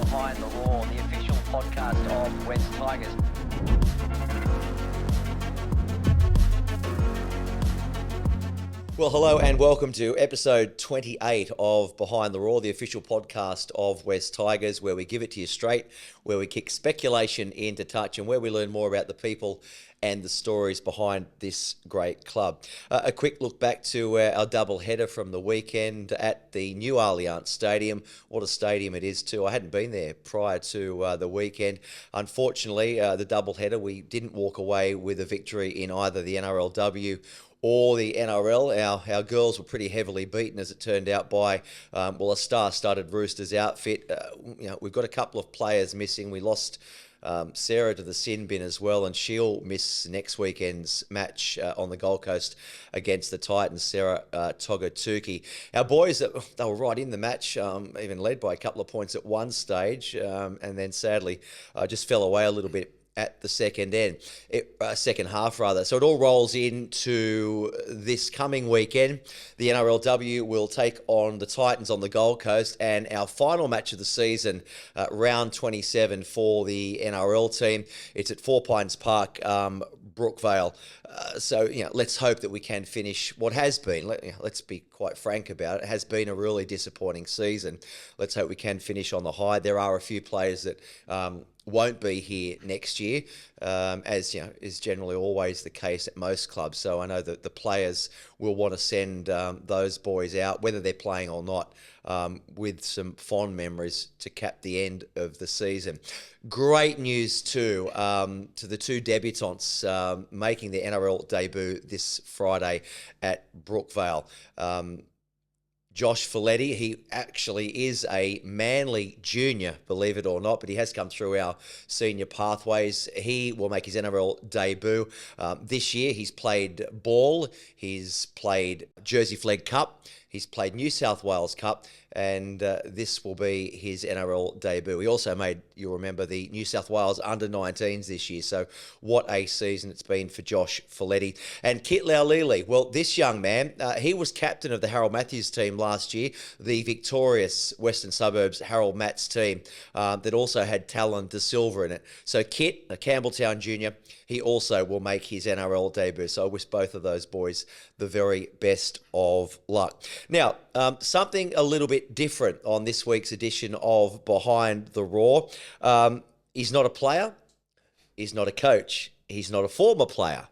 Behind the Roar, the official podcast of West Tigers. Well, hello and welcome to episode 28 of Behind the Roar, the official podcast of West Tigers, where we give it to you straight, where we kick speculation into touch, and where we learn more about the people and the stories behind this great club. A quick look back to our double header from the weekend at the new Allianz Stadium. What a stadium it is too. I hadn't been there prior to the weekend. Unfortunately, the double header, we didn't walk away with a victory in either the NRLW or the NRL. Our girls were pretty heavily beaten, as it turned out, by a star-studded Roosters outfit. We've got a couple of players missing. We lost Sarah to the sin bin as well, and she'll miss next weekend's match on the Gold Coast against the Titans, Sarah Togatuki. Our boys, they were right in the match, even led by a couple of points at one stage, and then sadly just fell away a little bit at the second half. So it all rolls into this coming weekend. The NRLW will take on the Titans on the Gold Coast, and our final match of the season, round 27 for the NRL team. It's at Four Pines Park, Brookvale. Let's hope that we can finish what has been, let's be quite frank about it, has been a really disappointing season. Let's hope we can finish on the high. There are a few players that won't be here next year, as is generally always the case at most clubs. So I know that the players will want to send those boys out, whether they're playing or not, with some fond memories to cap the end of the season. Great news too to the two debutants making their NRL debut this Friday at Brookvale. Josh Folletti, he actually is a Manly junior, believe it or not, but he has come through our senior pathways. He will make his NRL debut. This year he's played ball, he's played Jersey Flegg Cup, he's played New South Wales Cup, and this will be his NRL debut. He also made, you'll remember, the New South Wales under-19s this year. So what a season it's been for Josh Folletti. And Kit Laulili, well, this young man, he was captain of the Harold Matthews team last year, the victorious Western Suburbs Harold Matts team that also had Talon De Silva in it. So Kit, a Campbelltown junior, he also will make his NRL debut. So I wish both of those boys the very best of luck. Now, something a little bit different on this week's edition of Behind the Roar. He's not a player. He's not a coach. He's not a former player.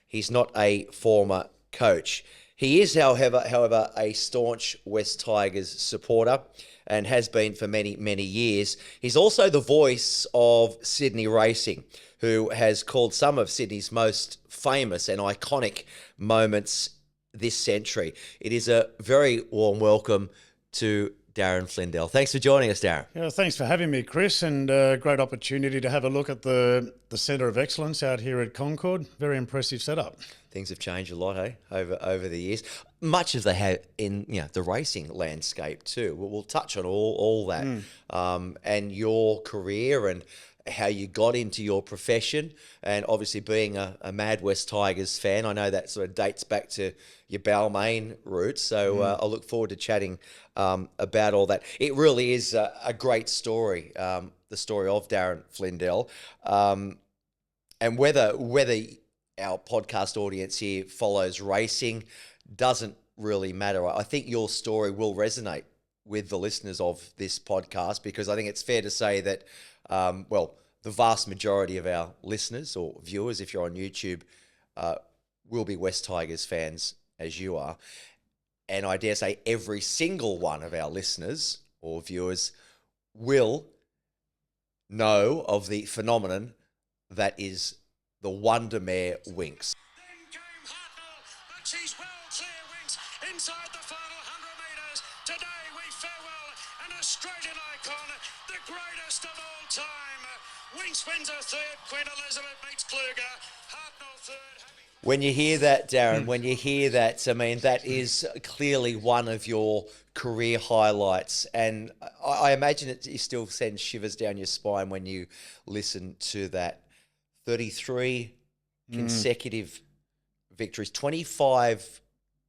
He's not a former coach. He is, however, a staunch West Tigers supporter and has been for many, many years. He's also the voice of Sydney racing, who has called some of Sydney's most famous and iconic moments this century. It is a very warm welcome to Darren Flindell. Thanks for joining us, Darren. Yeah, thanks for having me, Chris, and great opportunity to have a look at the Centre of Excellence out here at Concord. Very impressive setup. Things have changed a lot, over the years. Much as they have in the racing landscape too. We'll touch on all that, and your career and how you got into your profession, and obviously being a mad West Tigers fan. I know that sort of dates back to your Balmain roots, so I look forward to chatting about all that. It really is a great story, the story of Darren Flindell, and whether our podcast audience here follows racing doesn't really matter. I think your story will resonate with the listeners of this podcast, because I think it's fair to say that the vast majority of our listeners or viewers, if you're on YouTube, will be West Tigers fans, as you are. And I dare say every single one of our listeners or viewers will know of the phenomenon that is the wonder mare Winx. Then came Hartnell, but she's well clear. Winx inside the final 100 metres. Today we farewell an Australian icon, the greatest of all time. Winx wins her third. Queen Elizabeth meets Kluger. Hartnell third. When you hear that, Darren, when you hear that, I mean, that is clearly one of your career highlights. And I imagine it still sends shivers down your spine when you listen to that. 33 consecutive victories, 25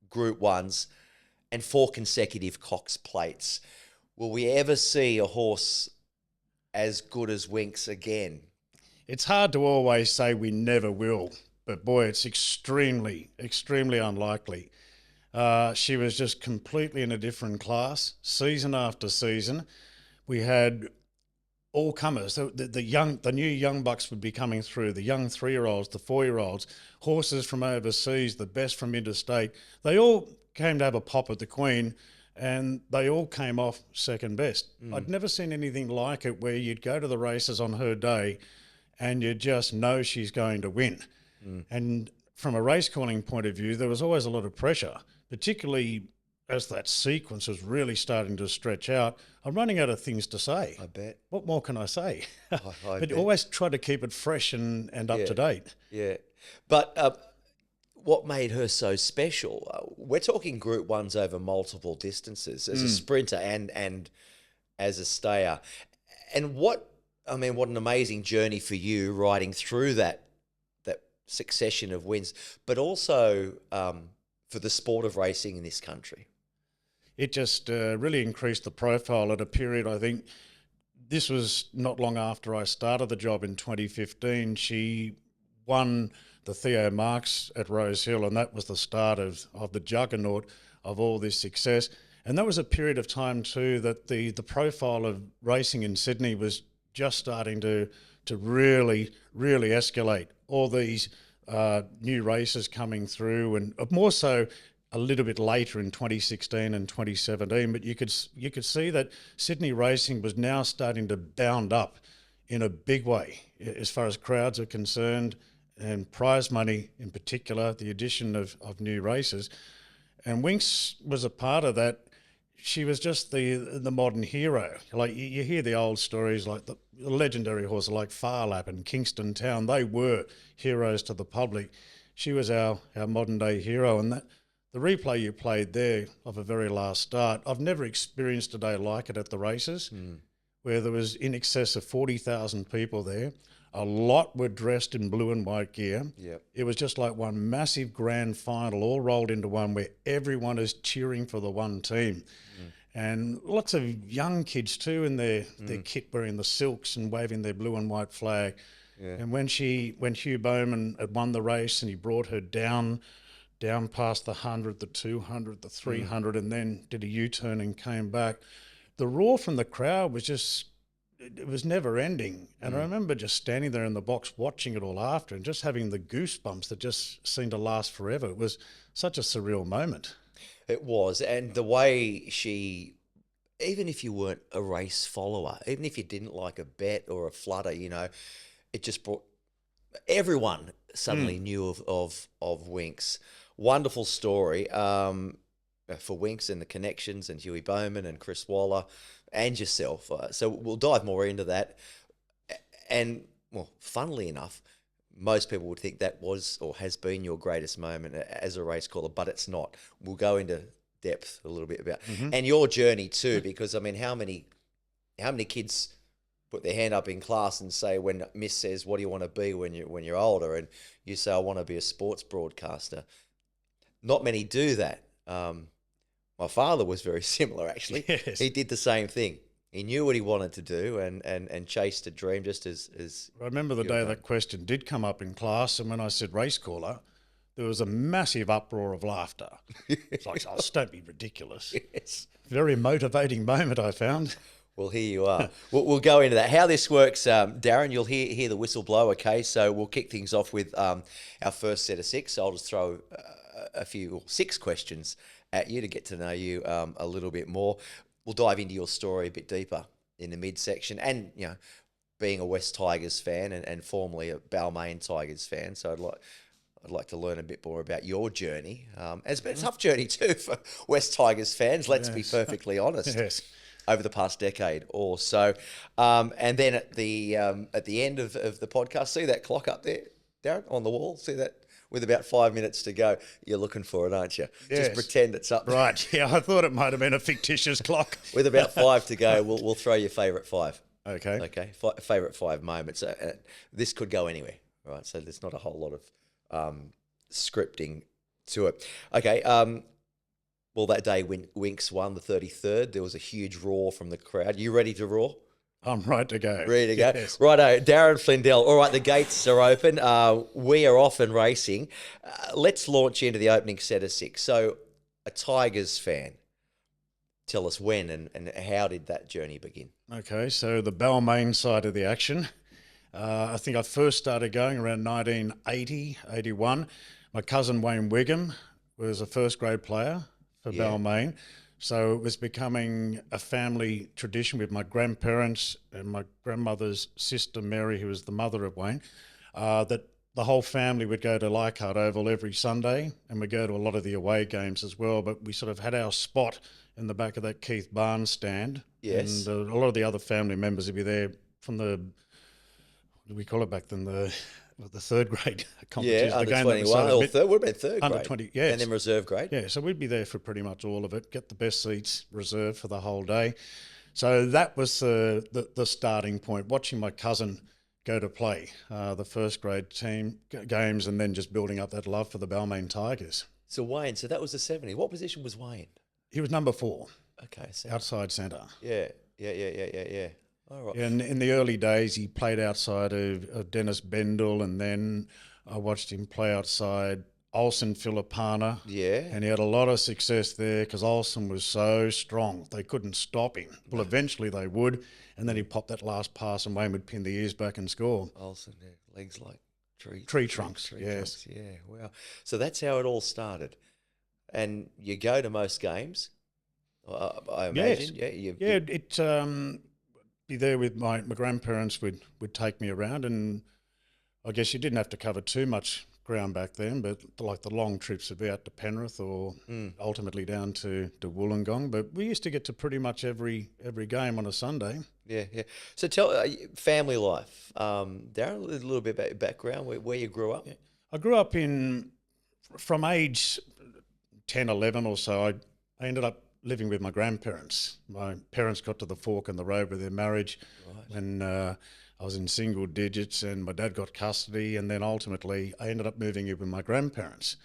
Group 1s, and 4 consecutive Cox Plates. Will we ever see a horse as good as Winx again? It's hard to always say we never will, but boy, it's extremely, extremely unlikely. She was just completely in a different class, season after season. We had all comers. The new young bucks would be coming through, the young 3-year-olds, the 4-year-olds, horses from overseas, the best from interstate. They all came to have a pop at the Queen, and they all came off second best. I'd never seen anything like it, where you'd go to the races on her day and you just know she's going to win. And from a race calling point of view, there was always a lot of pressure, particularly as that sequence was really starting to stretch out. I'm running out of things to say. I bet. What more can I say? I But bet. you always try to keep it fresh and up to date. Yeah. But what made her so special? We're talking Group 1s over multiple distances as a sprinter and as a stayer. And what an amazing journey for you riding through that succession of wins, but also for the sport of racing in this country. It just really increased the profile at a period, I think. This was not long after I started the job in 2015. She won the Theo Marks at Rose Hill, and that was the start of the juggernaut of all this success. And that was a period of time too that the profile of racing in Sydney was just starting to really, really escalate. All these new races coming through, and more so a little bit later in 2016 and 2017. But you could see that Sydney racing was now starting to bound up in a big way as far as crowds are concerned, and prize money in particular, the addition of new races. And Winx was a part of that. She was just the modern hero. Like you hear the old stories, like the legendary horses like Farlap and Kingston Town. They were heroes to the public. She was our modern day hero. And that the replay you played there of a very last start, I've never experienced a day like it at the races, where there was in excess of 40,000 people there. A lot were dressed in blue and white gear. Yep. It was just like one massive grand final, all rolled into one, where everyone is cheering for the one team. And lots of young kids too in their kit, wearing the silks and waving their blue and white flag. Yeah. And when Hugh Bowman had won the race and he brought her down past the 100, the 200, the 300, and then did a U-turn and came back, the roar from the crowd was just, it was never ending. And I remember just standing there in the box watching it all after and just having the goosebumps that just seemed to last forever. It was such a surreal moment. It was. And the way she, even if you weren't a race follower, even if you didn't like a bet or a flutter, it just brought, everyone suddenly knew of Winx. Wonderful story for Winx and the connections and Huey Bowman and Chris Waller and yourself. So we'll dive more into that. And, well, funnily enough, most people would think that was or has been your greatest moment as a race caller, but it's not. We'll go into depth a little bit about and your journey too, because I mean, how many kids put their hand up in class and say, when Miss says, "What do you want to be when you're older?" and you say, "I want to be a sports broadcaster." Not many do that. My father was very similar, actually. Yes. He did the same thing. He knew what he wanted to do and chased a dream just as I remember the day that question did come up in class, and when I said race caller, there was a massive uproar of laughter. It's like, oh, don't be ridiculous. Yes. Very motivating moment, I found. Well, here you are. We'll go into that. How this works, Darren, you'll hear the whistle blow, okay? So we'll kick things off with our first set of 6. So I'll just throw six questions at you to get to know you a little bit more. We'll dive into your story a bit deeper in the midsection, and being a West Tigers fan and formerly a Balmain Tigers fan. So I'd like to learn a bit more about your journey. It's been a tough journey too for West Tigers fans. Let's be perfectly honest. Yes. Over the past decade or so, and then at the end of the podcast, see that clock up there, Darren, on the wall. See that. With about 5 minutes to go, you're looking for it, aren't you? Yes. Just pretend it's up there. Right. Yeah, I thought it might have been a fictitious clock. With about 5 to go, we'll throw your favourite 5. Okay. Okay. Favourite 5 moments. This could go anywhere, right? So there's not a whole lot of scripting to it. Okay. Well, that day when Winx won the 33rd, there was a huge roar from the crowd. You ready to roar? I'm right to go. Ready to go. Yes. Righto, Darren Flindell. All right, the gates are open. We are off and racing. Let's launch into the opening set of 6. So, a Tigers fan, tell us when and how did that journey begin? Okay, so the Balmain side of the action. I think I first started going around 1980, 81. My cousin Wayne Wigham was a first grade player for Balmain. So it was becoming a family tradition with my grandparents and my grandmother's sister Mary, who was the mother of Wayne, that the whole family would go to Leichhardt Oval every Sunday, and we'd go to a lot of the away games as well. But we sort of had our spot in the back of that Keith Barnes stand. Yes. And a lot of the other family members would be there from the, what do we call it back then, the third grade competition. Yeah, under the game 21, or third, would have been third under grade. 20, yes. And then reserve grade. Yeah, so we'd be there for pretty much all of it, get the best seats reserved for the whole day. So that was the starting point, watching my cousin go to play the first grade team games and then just building up that love for the Balmain Tigers. So Wayne, so that was the 70. What position was Wayne? He was number 4, Okay, so outside centre. yeah. All right. And in the early days, he played outside of Dennis Bendel, and then I watched him play outside Olsen Filipana. Yeah. And he had a lot of success there because Olsen was so strong. They couldn't stop him. Well, eventually they would. And then he popped that last pass and Wayne would pin the ears back and score. Olsen, legs like Tree trunks, yes. Trunks, yeah, wow. So that's how it all started. And you go to most games, I imagine. Yes. It be there with my grandparents would take me around, and I guess you didn't have to cover too much ground back then, but like the long trips would be out to Penrith or ultimately down to Wollongong. But we used to get to pretty much every game on a Sunday. Yeah. So tell family life, Darren, a little bit about your background, where you grew up. I grew up from age 10, 11 or so, I ended up living with my grandparents. My parents got to the fork in the road with their marriage when I was in single digits, and my dad got custody, and then ultimately I ended up moving in with my grandparents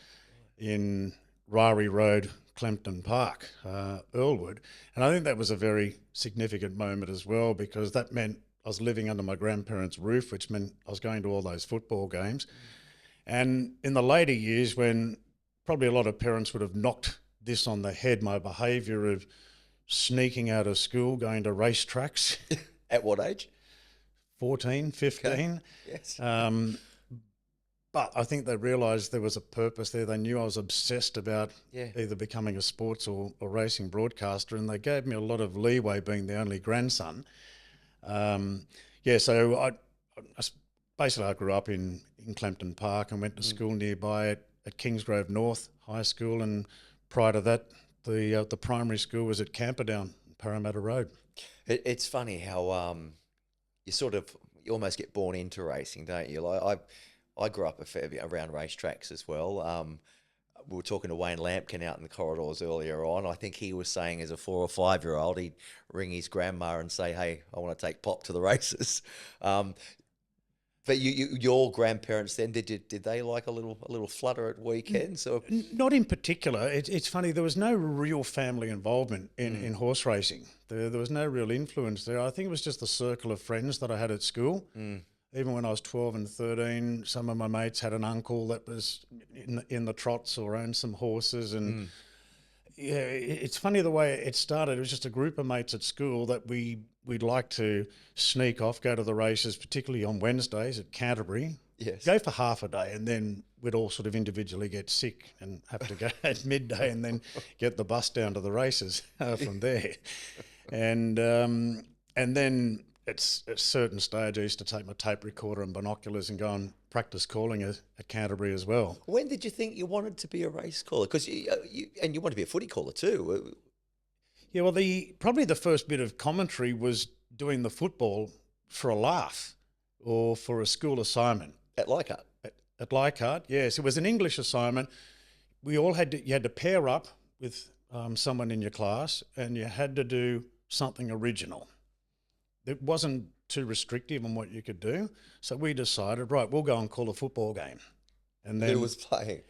in Ryrie Road, Clempton Park, Earlwood. And I think that was a very significant moment as well, because that meant I was living under my grandparents' roof, which meant I was going to all those football games. And in the later years, when probably a lot of parents would have knocked this on the head, my behaviour of sneaking out of school, going to racetracks. At what age? 14, 15. Okay. Yes. But I think they realised there was a purpose there. They knew I was obsessed about either becoming a sports or racing broadcaster, and they gave me a lot of leeway being the only grandson. So I basically grew up in Clempton Park and went to school nearby at Kingsgrove North High School, and prior to that, the primary school was at Camperdown, Parramatta Road. It's funny how you almost get born into racing, don't you? Like I grew up a fair bit around racetracks as well. We were talking to Wayne Lampkin out in the corridors earlier on. I think he was saying as a 4 or 5 year old, he'd ring his grandma and say, "Hey, I want to take Pop to the races." But your grandparents then, did they like a little flutter at weekends? Or? Not in particular. It's funny, there was no real family involvement in horse racing. There was no real influence there. I think it was just the circle of friends that I had at school. Even when I was 12 and 13, some of my mates had an uncle that was in the trots or owned some horses. And it's funny the way it started. It was just a group of mates at school that we'd like to sneak off, go to the races, particularly on Wednesdays at Canterbury. Yes. Go for half a day, and then we'd all sort of individually get sick and have to go at midday and then get the bus down to the races from there. And then at a certain stage, I used to take my tape recorder and binoculars and go and practice calling at Canterbury as well. When did you think you wanted to be a race caller? Because you wanted to be a footy caller too. Yeah, well, probably the first bit of commentary was doing the football for a laugh or for a school assignment. At Leichhardt? At Leichhardt, yes. It was an English assignment. You had to pair up with someone in your class, and you had to do something original. It wasn't too restrictive on what you could do. So we decided, right, we'll go and call a football game. And then Who was playing?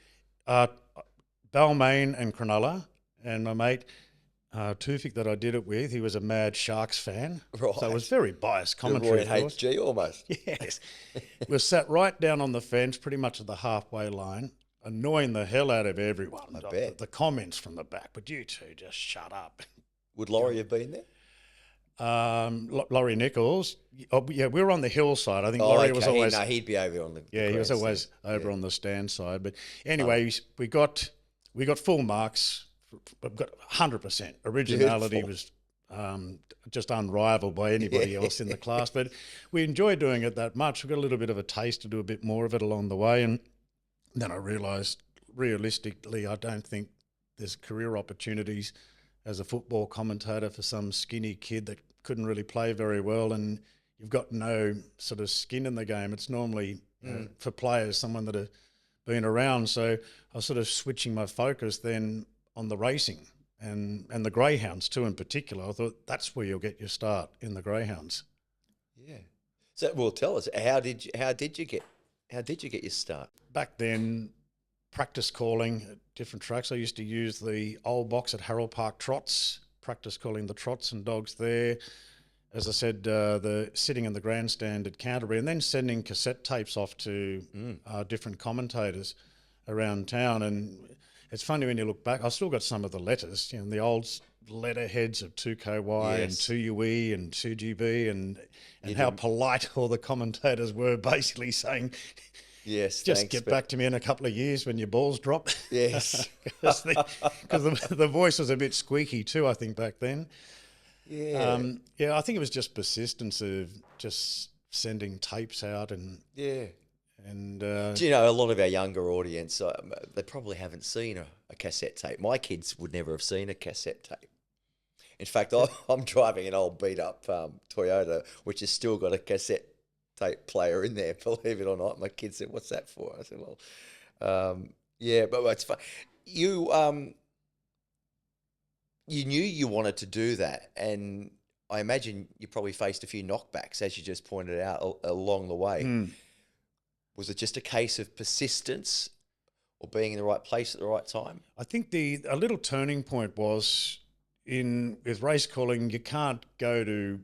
Balmain and Cronulla, and my mate Tufik that I did it with, he was a mad Sharks fan. Right. So it was very biased The commentary, Roy of course. HG almost. Yes. We sat right down on the fence, pretty much at the halfway line, annoying the hell out of everyone. I bet. The comments from the back, but you two just shut up. Would Laurie have been there? Laurie Nichols. Oh, yeah, we were on the hillside. I think Laurie was always... He'd be over on the he was always over on the stand side. But anyway, we got full marks. We got 100%. Originality was just unrivaled by anybody else in the class. But we enjoyed doing it that much. We got a little bit of a taste to do a bit more of it along the way. And then I realised, realistically, I don't think there's career opportunities as a football commentator for some skinny kid that couldn't really play very well and you've got no sort of skin in the game. It's normally for players, someone that have been around. So I was sort of switching my focus then on the racing and the greyhounds too in particular. I thought that's where you'll get your start, in the greyhounds. Yeah. So, well, tell us, how did you get your start? Back then, practice calling at different tracks. I used to use the old box at Harold Park Trots, practice calling the trots and dogs there. As I said, the sitting in the grandstand at Canterbury and then sending cassette tapes off to different commentators around town. And it's funny when you look back, I've still got some of the letters, the old letterheads of 2KY and 2UE and 2GB and how polite all the commentators were, basically saying, yes, just get back to me in a couple of years when your balls drop. Yes. Because the voice was a bit squeaky too, I think, back then. Yeah. I think it was just persistence of just sending tapes out and... Yeah. And do you know, a lot of our younger audience, they probably haven't seen a cassette tape. My kids would never have seen a cassette tape. In fact, I'm driving an old beat-up Toyota, which has still got a cassette tape player in there, believe it or not. My kids said, "What's that for?" I said, "Well, but it's fun." You knew you wanted to do that, and I imagine you probably faced a few knockbacks, as you just pointed out, along the way. Was it just a case of persistence or being in the right place at the right time? I think a little turning point was with race calling, you can't go to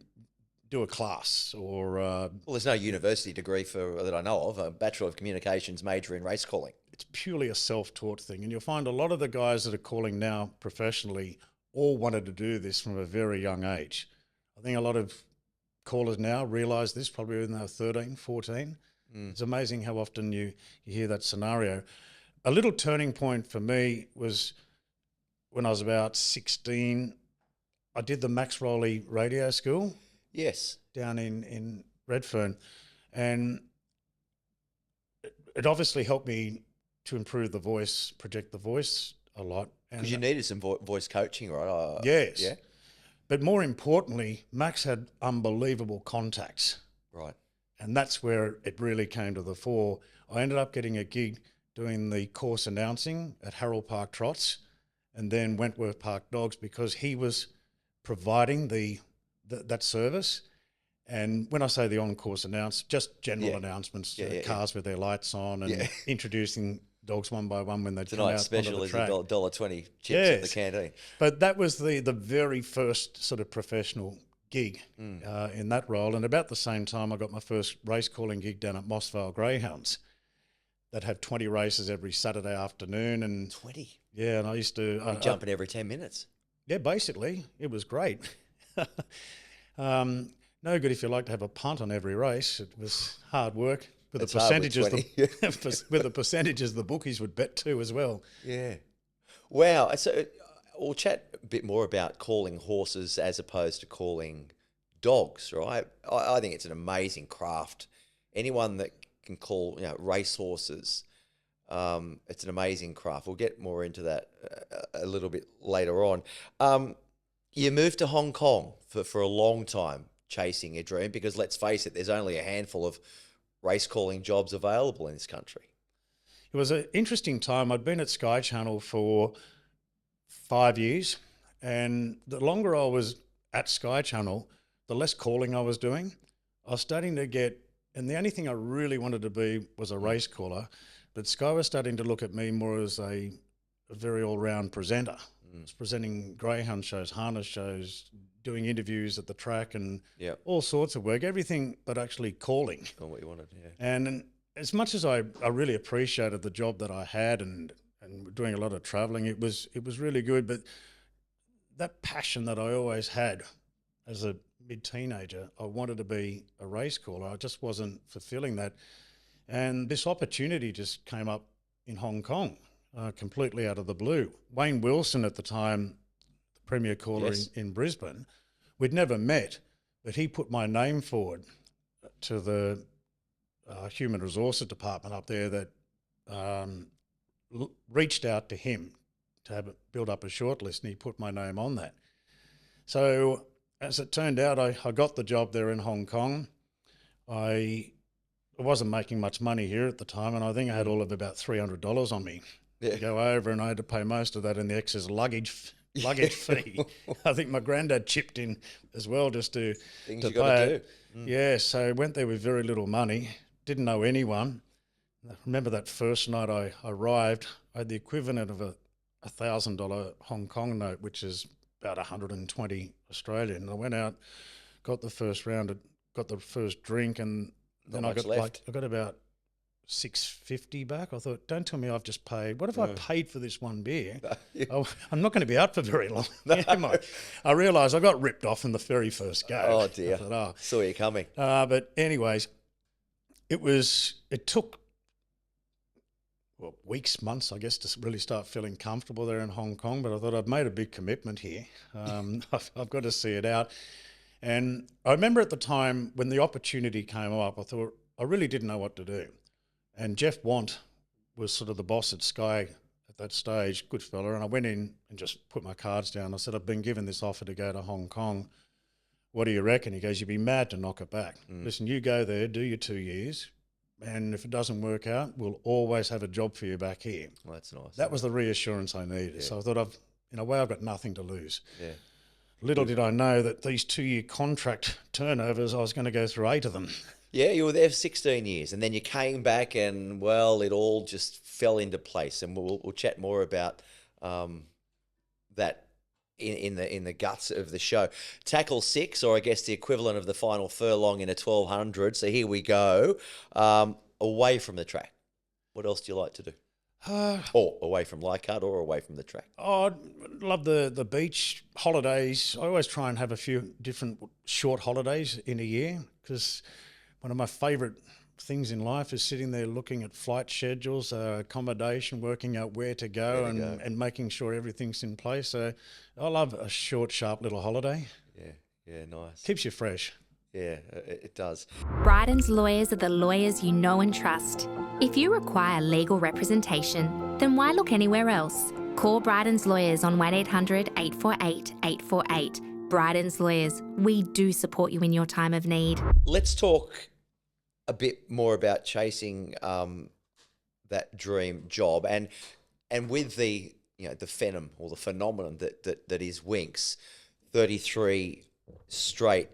do a class or... well, there's no university degree that I know of, a Bachelor of Communications major in race calling. It's purely a self-taught thing. And you'll find a lot of the guys that are calling now professionally all wanted to do this from a very young age. I think a lot of callers now realise this probably when they're 13, 14. It's amazing how often you hear that scenario. A little turning point for me was when I was about 16. I did the Max Rowley radio school. Yes. Down in Redfern. And it obviously helped me to improve the voice, project the voice a lot. Because you needed some voice coaching, right? Yes. Yeah. But more importantly, Max had unbelievable contacts. Right. And that's where it really came to the fore. I ended up getting a gig doing the course announcing at Harold Park Trots and then Wentworth Park Dogs because he was providing that service. And when I say the on-course announce, just general announcements, cars with their lights on and introducing dogs one by one when they come out special onto the is track. $1.20 chips at the canteen. But that was the very first sort of professional gig in that role. And about the same time, I got my first race calling gig down at Mossvale Greyhounds that have 20 races every Saturday afternoon. And 20? Yeah, and I used to... jumping every 10 minutes. Yeah, basically. It was great. No good if you like to have a punt on every race. It was hard work. With the percentages, with the percentages the bookies would bet too as well. Yeah. Wow. So we'll chat a bit more about calling horses as opposed to calling dogs, right? I think it's an amazing craft. Anyone that can call, race horses, it's an amazing craft. We'll get more into that a little bit later on. You moved to Hong Kong for a long time chasing your dream because let's face it, there's only a handful of race calling jobs available in this country. It was an interesting time. I'd been at Sky Channel for 5 years, and the longer I was at Sky Channel, the less calling I was doing. I was starting to get, and the only thing I really wanted to be was a race caller, but Sky was starting to look at me more as a very all-round presenter. was presenting greyhound shows, harness shows, doing interviews at the track and all sorts of work, everything but actually calling. On what you wanted, yeah. And as much as I really appreciated the job that I had and doing a lot of travelling, it was really good. But that passion that I always had as a mid-teenager, I wanted to be a race caller. I just wasn't fulfilling that. And this opportunity just came up in Hong Kong, completely out of the blue. Wayne Wilson at the time, the premier caller in Brisbane, we'd never met, but he put my name forward to the human resources department up there that reached out to him to build up a shortlist, and he put my name on that. So as it turned out, I got the job there in Hong Kong. I wasn't making much money here at the time, and I think I had all of about $300 on me to go over, and I had to pay most of that in the excess luggage fee. I think my granddad chipped in as well just to Things to you got to do. Yeah, so I went there with very little money, didn't know anyone. I remember that first night I arrived, I had the equivalent of a $1,000 Hong Kong note, which is about 120 Australian. And I went out, got the first round, got the first drink, and then I got about $6.50 back. I thought, don't tell me I've just paid. What if I paid for this one beer? I'm not going to be out for very long. I realised I got ripped off in the very first go. Oh dear! I thought, Saw you coming. But anyways, it took weeks, months, I guess, to really start feeling comfortable there in Hong Kong. But I thought I've made a big commitment here. I've got to see it out. And I remember at the time when the opportunity came up, I thought I really didn't know what to do. And Jeff Want was sort of the boss at Sky at that stage, good fella. And I went in and just put my cards down. I said, I've been given this offer to go to Hong Kong. What do you reckon? He goes, you'd be mad to knock it back. Listen, you go there, do your 2 years. And if it doesn't work out, we'll always have a job for you back here. Well, that's nice. That was the reassurance I needed. Yeah. So I thought, in a way, I've got nothing to lose. Yeah. Little did I know that these 2-year contract turnovers, I was going to go through 8 of them. Yeah, you were there for 16 years, and then you came back, and well, it all just fell into place. And we'll chat more about that in the guts of the show. Tackle 6, or I guess the equivalent of the final furlong in a 1200. So here we go, away from the track. What else do you like to do? Or away from Leichhardt, or away from the track? Oh, I love the beach, holidays. I always try and have a few different short holidays in a year, because one of my favourite things in life is sitting there looking at flight schedules, accommodation, working out where to go and making sure everything's in place. So I love a short, sharp little holiday. Yeah, nice. Keeps you fresh. Yeah, it does. Bryans Lawyers are the lawyers you know and trust. If you require legal representation, then why look anywhere else? Call Bryans Lawyers on 1800 848 848. Bryans Lawyers, we do support you in your time of need. Let's talk a bit more about chasing that dream job, and with the the phenom or the phenomenon that is Winx, 33 straight.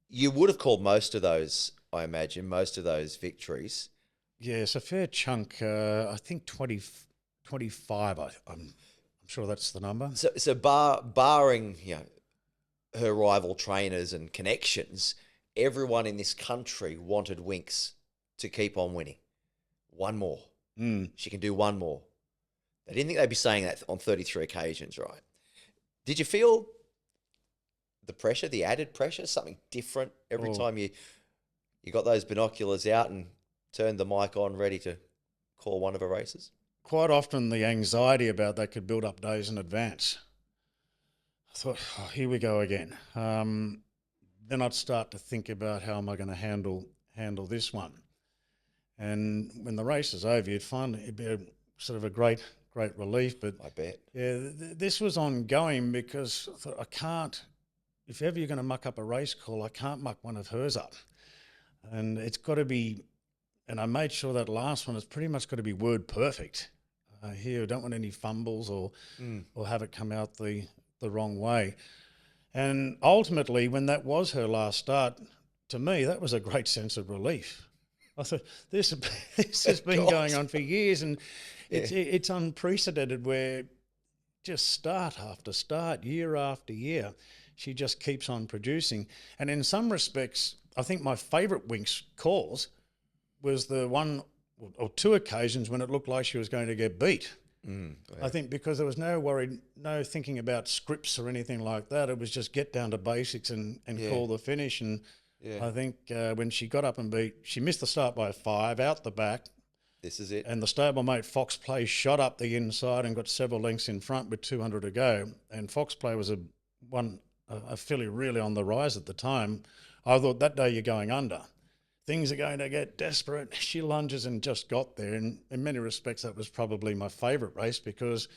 You would have called most of those, I imagine, most of those victories. Yes, a fair chunk. I think 25. I'm sure that's the number. So barring her rival trainers and connections, everyone in this country wanted Winx to keep on winning. One more. She can do one more. They didn't think they'd be saying that on 33 occasions, right? Did you feel the pressure, the added pressure, something different every time you got those binoculars out and turned the mic on ready to call one of her races? Quite often the anxiety about that could build up days in advance. I thought, here we go again. Then I'd start to think about how am I going to handle this one. And when the race is over, you'd find it'd be sort of a great relief. But I bet. Yeah, this was ongoing because I thought, I can't, if ever you're going to muck up a race call, I can't muck one of hers up. And it's got to be, and I made sure that last one has pretty much got to be word perfect. Here, I don't want any fumbles or have it come out the wrong way. And ultimately, when that was her last start, to me, that was a great sense of relief. I thought, this has been going on for years, and it's unprecedented where just start after start, year after year. She just keeps on producing. And in some respects, I think my favourite Winx calls was the one or two occasions when it looked like she was going to get beat. I think because there was no worry, no thinking about scripts or anything like that. It was just get down to basics and call the finish. And I think when she got up and she missed the start by 5 out the back. This is it. And the stablemate Fox Play shot up the inside and got several lengths in front with 200 to go. And Fox Play was a filly really on the rise at the time. I thought that day you're going under. Things are going to get desperate. She lunges and just got there. And in many respects, that was probably my favourite race because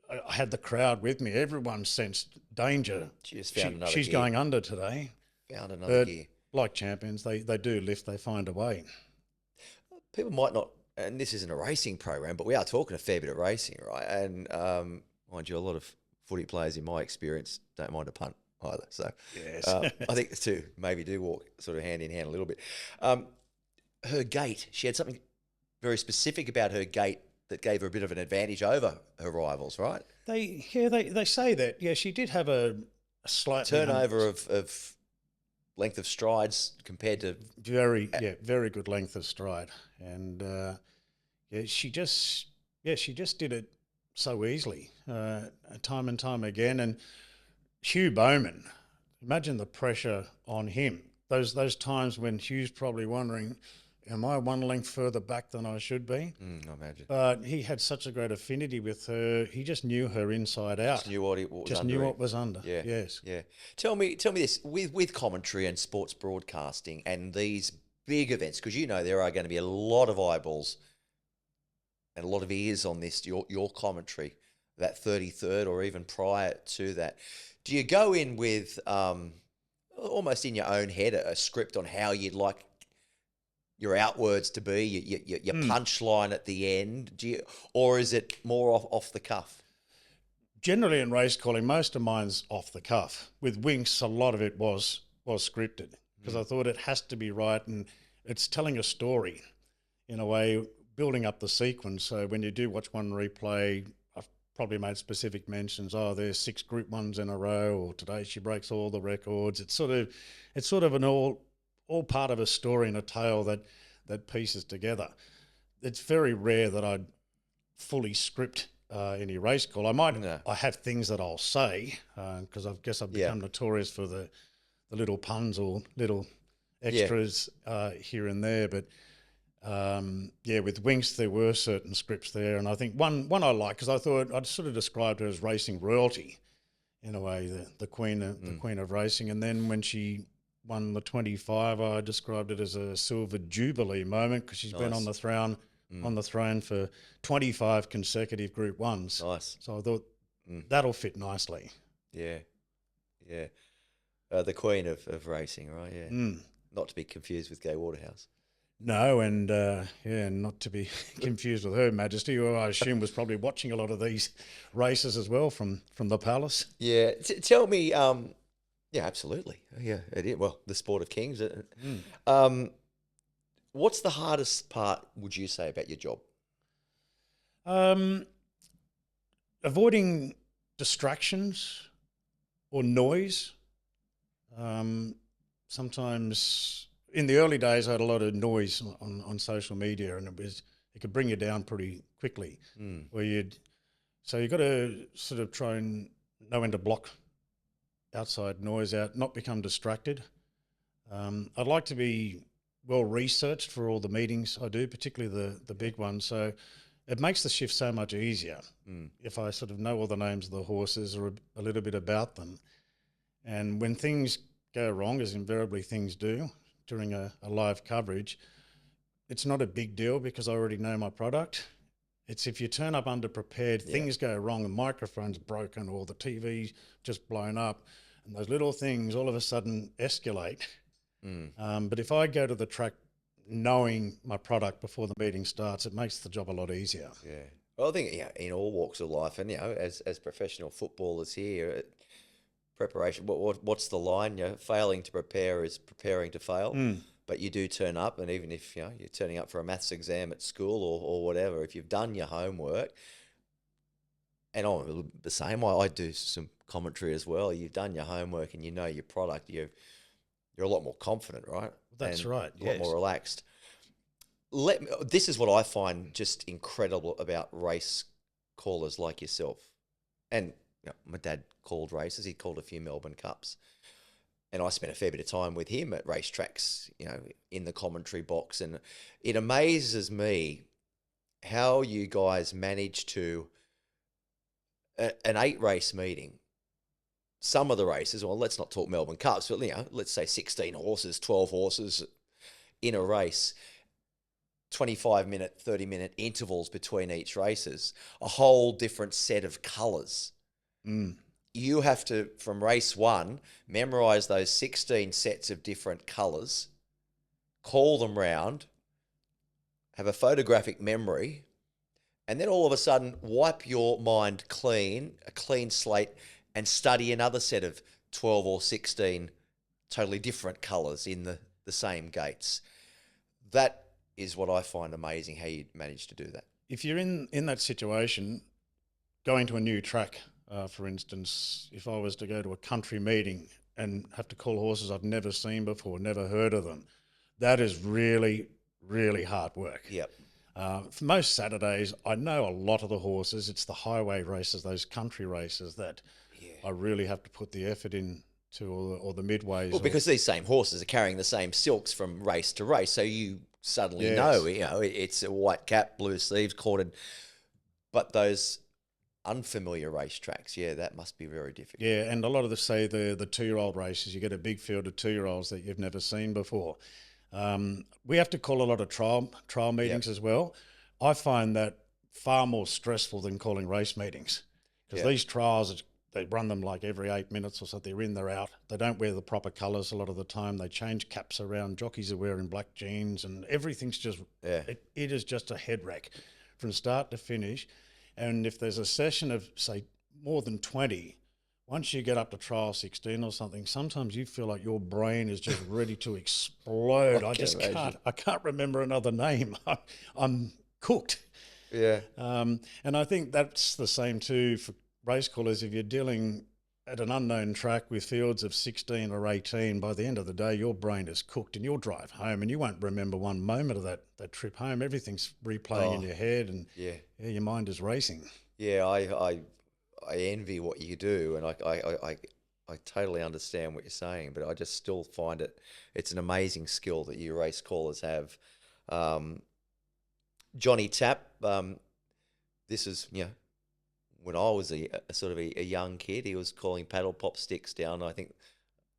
I had the crowd with me. Everyone sensed danger. She just found another She's gear. going under today. Found another But gear. like champions, they do lift, they find a way. People might not, and this isn't a racing program, but we are talking a fair bit of racing, right? And mind you, a lot of footy players, in my experience, don't mind a punt either. So Yes. I think the two maybe do walk sort of hand in hand a little bit. Her gait, she had something very specific about her gait that gave her a bit of an advantage over her rivals, right? They say that. Yeah, she did have a slight Turnover of length of strides compared to very good length of stride, and she just did it so easily, time and time again. And Hugh Bowman, imagine the pressure on him. Those times when Hugh's probably wondering, am I one length further back than I should be? I imagine. But he had such a great affinity with her. He just knew her inside out. Just knew what was just under knew him. what was under. Yeah. Yes. Yeah. Tell me this with commentary and sports broadcasting and these big events, because you know there are going to be a lot of eyeballs and a lot of ears on this. Your commentary, that 33rd or even prior to that. Do you go in with almost in your own head a script on how you'd like your outwords to be, your punchline at the end? Or is it more off the cuff? Generally in race calling, most of mine's off the cuff. With Winx, a lot of it was scripted because I thought it has to be right, and it's telling a story in a way, building up the sequence. So when you do watch one replay, I've probably made specific mentions. Oh, there's 6 Group 1s in a row, or today she breaks all the records. It's sort of an all part of a story and a tale that pieces together. It's very rare that I'd fully script any race call. I have things that I'll say because I guess I've become notorious for the little puns or little extras here and there. But with Winx there were certain scripts there, and I think one I like because I thought I'd sort of described her as racing royalty in a way, the queen of racing. And then when she won the 25, I described it as a silver jubilee moment because she's been on the throne for 25 consecutive Group 1s. Nice. So I thought that'll fit nicely. Yeah. The queen of racing, right? Yeah. Not to be confused with Gay Waterhouse. No, and not to be confused with Her Majesty, who I assume was probably watching a lot of these races as well from the palace. Yeah. Tell me, yeah, absolutely. Yeah, it is. Well, the sport of kings. What's the hardest part, would you say, about your job? Avoiding distractions or noise. Sometimes in the early days, I had a lot of noise on social media, and it could bring you down pretty quickly. So you've got to sort of try and know when to block outside noise out, not become distracted. I'd like to be well researched for all the meetings I do, particularly the big ones. So it makes the shift so much easier if I sort of know all the names of the horses or a little bit about them. And when things go wrong, as invariably things do during a live coverage, it's not a big deal because I already know my product. It's if you turn up underprepared, things go wrong, the microphone's broken or the TV's just blown up, and those little things all of a sudden escalate. But if I go to the track knowing my product before the meeting starts, it makes the job a lot easier. Yeah. Well, I think in all walks of life, and as professional footballers here, preparation. What's the line? Failing to prepare is preparing to fail. But you do turn up, and even if you're turning up for a maths exam at school or whatever, if you've done your homework, And I'm the same. I do some commentary as well. You've done your homework and you know your product. You're a lot more confident, right? That's right. A lot more relaxed. This is what I find just incredible about race callers like yourself. And my dad called races. He called a few Melbourne Cups. And I spent a fair bit of time with him at racetracks, in the commentary box. And it amazes me how you guys manage to, an 8-race meeting, some of the races, well, let's not talk Melbourne Cups, but, let's say 16 horses, 12 horses in a race, 25-minute, 30-minute intervals between each races, a whole different set of colours. You have to, from race 1, memorise those 16 sets of different colours, call them round, have a photographic memory, and then all of a sudden wipe your mind clean, a clean slate, and study another set of 12 or 16 totally different colours in the same gates. That is what I find amazing, how you manage to do that. If you're in that situation, going to a new track, for instance, if I was to go to a country meeting and have to call horses I've never seen before, never heard of them, that is really, really hard work. Yep. For most Saturdays, I know a lot of the horses. It's the highway races, those country races that I really have to put the effort in to, or the midways. Well, because these same horses are carrying the same silks from race to race, so you suddenly know, it's a white cap, blue sleeves, corded. But those unfamiliar racetracks, that must be very difficult. Yeah, and a lot of the 2-year-old races, you get a big field of 2-year-olds that you've never seen before. We have to call a lot of trial meetings as well. I find that far more stressful than calling race meetings, because these trials, they run them like every 8 minutes or so. They're in, they're out. They don't wear the proper colours a lot of the time. They change caps around. Jockeys are wearing black jeans, and everything's just it is just a head wreck from start to finish. And if there's a session of, say, more than 20, once you get up to trial 16 or something, sometimes you feel like your brain is just ready to explode. I can't remember another name. I'm cooked. Yeah. And I think that's the same too for race callers. If you're dealing at an unknown track with fields of 16 or 18, by the end of the day, your brain is cooked and you'll drive home and you won't remember one moment of that trip home. Everything's replaying in your head and your mind is racing. Yeah, I envy what you do, and I totally understand what you're saying, but I just still find it's an amazing skill that you race callers have. Johnny Tapp, this is, when I was a sort of a young kid, he was calling paddle pop sticks down, I think,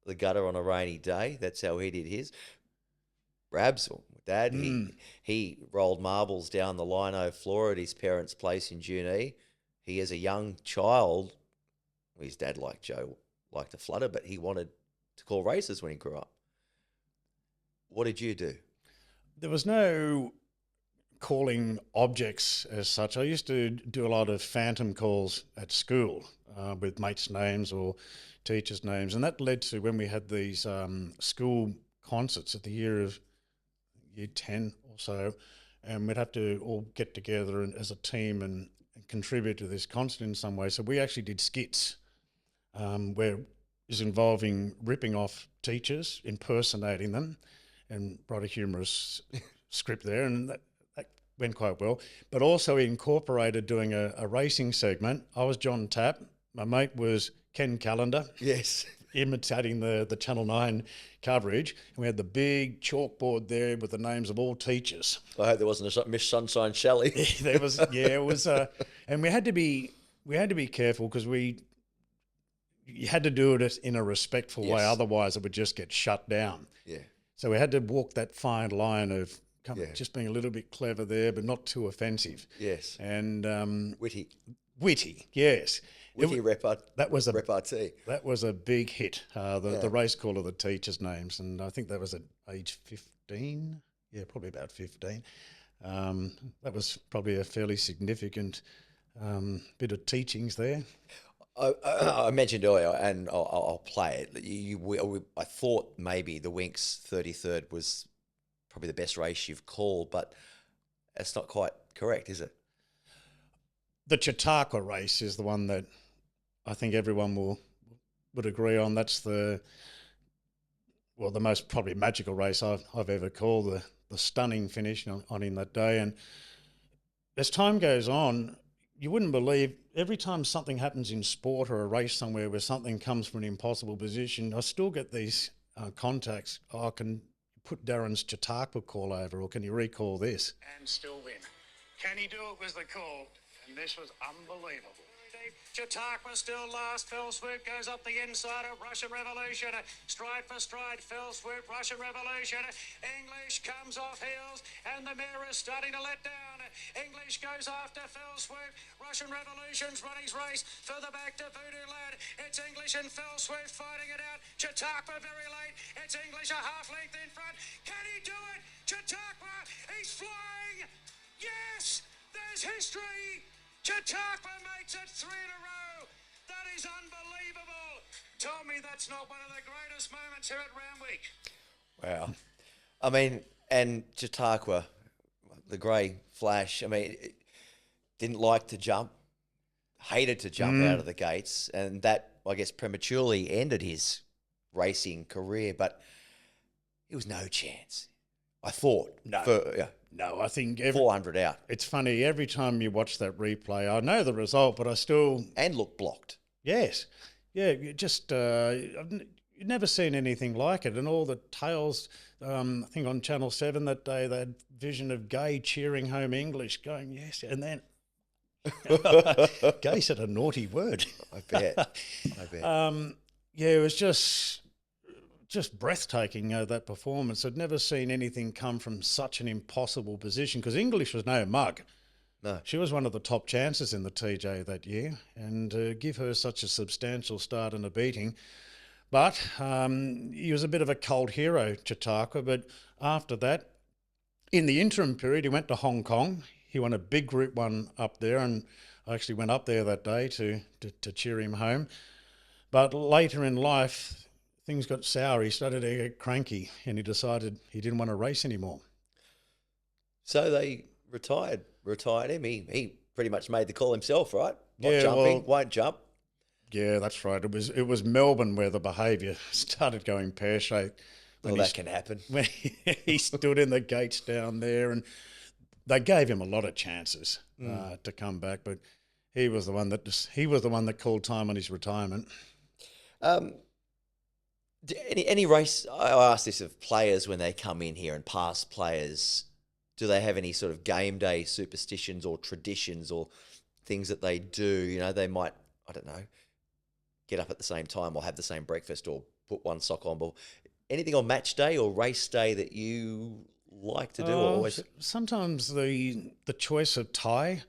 the gutter on a rainy day. That's how he did his. Rabs, or Dad, he rolled marbles down the lino floor at his parents' place in Junee. He, as a young child, his dad, like Joe, liked to flutter, but he wanted to call races when he grew up. What did you do? There was no calling objects as such. I used to do a lot of phantom calls at school with mates' names or teachers' names, and that led to when we had these school concerts at the year 10 or so, and we'd have to all get together as a team and contribute to this concert in some way. So we actually did skits where it was involving ripping off teachers, impersonating them, and write a humorous script there, and that went quite well. But also incorporated doing a racing segment. I was John Tapp. My mate was Ken Callender. Yes. Imitating the Channel 9 coverage. And we had the big chalkboard there with the names of all teachers. I hope there wasn't a Miss Sunshine Shelley. There was, it was, and we had to be careful because you had to do it in a respectful way, otherwise it would just get shut down. Yeah. So we had to walk that fine line of just being a little bit clever there, but not too offensive. Yes. And Witty, yes. repartee. That was a big hit. The race call of the teachers' names, and I think that was at age 15. Yeah, probably about 15. That was probably a fairly significant bit of teachings there. I mentioned earlier, and I'll play it. I thought maybe the Winx 33rd was probably the best race you've called, but that's not quite correct, is it? the Chautauqua race is the one that I think everyone would agree on. That's the most probably magical race I've ever called, the stunning finish on him that day. And as time goes on, you wouldn't believe every time something happens in sport or a race somewhere where something comes from an impossible position, I still get these contacts. Oh, I can put Darren's Chautauqua call over, or can you recall this? And still win. Can he do it was the call, and this was unbelievable. Chautauqua still last, fell swoop goes up the inside of Russian Revolution, stride for stride, fell swoop, Russian Revolution, English comes off heels, and the mare is starting to let down. English goes after fell swoop, Russian Revolution's running his race, further back to Voodoo Lad, it's English and fell swoop fighting it out, Chautauqua very late, it's English a half length in front, can he do it? Chautauqua, he's flying, yes, there's history. Chautauqua makes it 3 in a row. That is unbelievable. Tell me that's not one of the greatest moments here at Randwick. Wow. I mean, and Chautauqua, the grey flash, I mean, didn't like to jump, hated to jump out of the gates, and that, I guess, prematurely ended his racing career, but it was no chance. I thought. No, I think 400 out. It's funny, every time you watch that replay, I know the result, but I still... And look blocked. Yes. Yeah, you just... you've never seen anything like it. And all the tales, I think on Channel 7 that day, they had vision of Gay cheering home English, going, yes, and then... Gay said a naughty word. I bet. Yeah, it was just breathtaking, that performance. I'd never seen anything come from such an impossible position, because English was no mug. No. She was one of the top chances in the TJ that year, and give her such a substantial start and a beating. But he was a bit of a cult hero, Chautauqua, but after that, in the interim period, he went to Hong Kong. He won a big Group 1 up there, and I actually went up there that day to cheer him home. But later in life, things got sour. He started to get cranky, and he decided he didn't want to race anymore. So they retired him. He pretty much made the call himself, right? Not Yeah, jumping, won't jump. Yeah, that's right. It was Melbourne where the behaviour started going pear-shaped. Well, that can happen. When he stood in the gates down there, and they gave him a lot of chances to come back, but he was the one that called time on his retirement. Any race, I ask this of players when they come in here, and past players, do they have any sort of game day superstitions or traditions or things that they do? You know, they might, I don't know, get up at the same time or have the same breakfast or put one sock on. But anything on match day or race day that you like to do? Or always? Sometimes the choice of tie,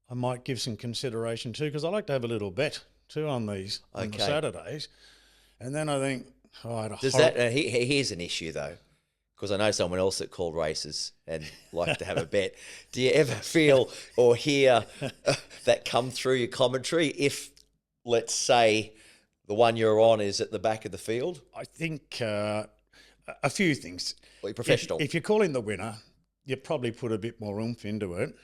I might give some consideration to, because I like to have a little bet too on these on the Saturdays. And then I think, here's an issue though, because I know someone else that called races and like to have a bet. Do you ever feel or hear that come through your commentary if, let's say, the one you're on is at the back of the field? I think a few things. Well, you're professional. If you're calling the winner, you probably put a bit more oomph into it.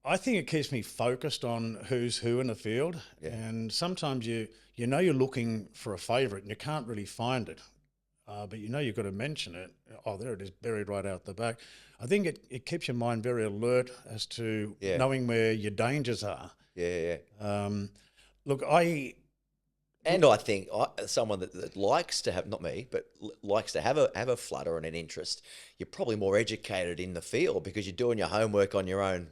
I think it keeps me focused on who's who in the field. Yeah. And sometimes you know you're looking for a favourite and you can't really find it. But you know you've got to mention it. Oh, there it is, buried right out the back. I think it keeps your mind very alert as to knowing where your dangers are. Yeah. Look, I think someone that likes to have, not me, but likes to have a flutter and an interest, you're probably more educated in the field because you're doing your homework on your own